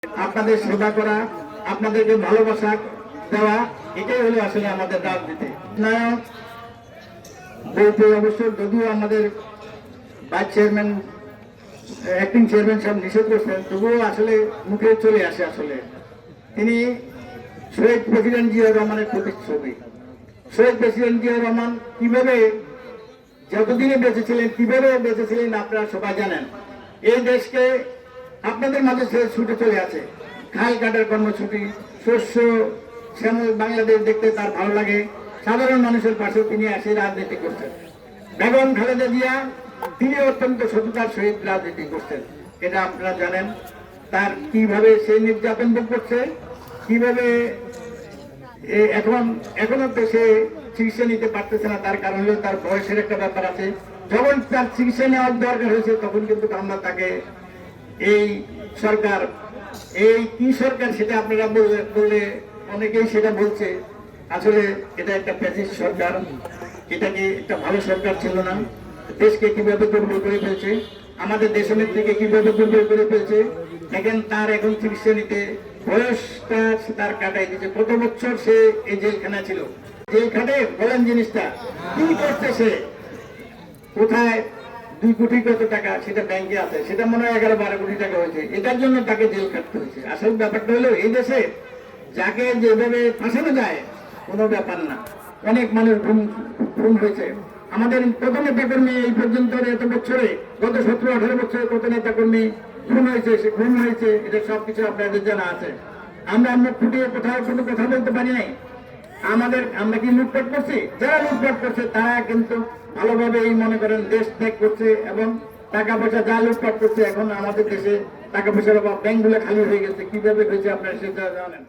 আপনাদের সেবা করা, আপনাদেরকে ভালোবাসা দেওয়া, এটাই হলো আসলে আমাদের রাজনীতি। নায়ক বলতে অবশ্য যদিও আমাদের ভাইস চেয়ারম্যান অ্যাক্টিং চেয়ারম্যান সাহেব নিষেধ করছেন, তবুও আসলে মুখে চলে আসে। আসলে তিনি শহীদ প্রেসিডেন্ট জিয়াউর রহমানের প্রতিচ্ছবি। শহীদ প্রেসিডেন্ট জিয়াউর রহমান কিভাবে যতদিনে বেঁচেছিলেন, কিভাবে বেঁচেছিলেন আপনারা সবাই জানেন। এই দেশকে আপনাদের মাঝে ছুটে চলে আছে, খাল কাটার কর্মসূচি, শস্য শ্যামল বাংলাদেশ দেখতে তার ভালো লাগে। সাধারণ মানুষের পাশে তিনি এসে রাজনীতি করছেন। বেগম খালেদা জিয়া তিনি অত্যন্ত সততার সহিত রাজনীতি করছেন, এটা আপনারা জানেন। তার কিভাবে সে নির্যাতন ভোগ করছে, কিভাবে এখনো তো সে চিকিৎসা নিতে পারতেছে না। তার কারণ হলো তার বয়সের একটা ব্যাপার আছে। যখন তার চিকিৎসা নেওয়ার দরকার হয়েছে তখন কিন্তু আমরা তাকে এই সরকার, এই কি সরকার সেটা আপনারা বললে অনেকেই সেটা বলছে। আসলে এটা একটা ফ্যাসিস্ট সরকার, এটা কি একটা ভালো সরকার ছিল না। দেশকে কিভাবে দুর্বল করে ফেলছে, আমাদের দেশনেত্রীকে কিভাবে দুর্বল করে ফেলছে। দেখেন তার এখন চিকিৎসা নিতে বয়সটা তার কাটাই দিচ্ছে। কত বছর সে এই জেলখানা ছিল, জেলখানে বলেন জিনিসটা কি করছে সে, কোথায় 2 কোটি কত টাকা সেটা ব্যাংকে আছে, সেটা মনে হয় 11-12 কোটি টাকা হয়েছে। এটার জন্য তাকে জেল খাটতে হয়েছে। আসল ব্যাপারটা হলো এই দেশে যাকে যেভাবে ফাঁসানো যায় কোনো ব্যাপার না। অনেক মানুষ খুন হয়েছে। আমাদের কত নেতা কর্মী এই পর্যন্ত এত বছরে, গত 17-18 বছরে কত নেতা কর্মী খুন হয়েছে, সে খুন হয়েছে, এটা সবকিছু আপনাদের জানা আছে। আমরা মুখ ফুটিয়ে কোথাও কোনো কথা বলতে পারি নাই। আমরা কি লুটপাট করছি? যারা লুটপাট করছে তারা কিন্তু ভালোভাবে এই মনে করেন দেশ ত্যাগ করছে, এবং টাকা পয়সা যা লুটপাট করছে, এখন আমাদের দেশে টাকা পয়সার অভাব, ব্যাংকগুলো খালি হয়ে গেছে। কিভাবে হয়েছে আপনারা সেটা জানেন।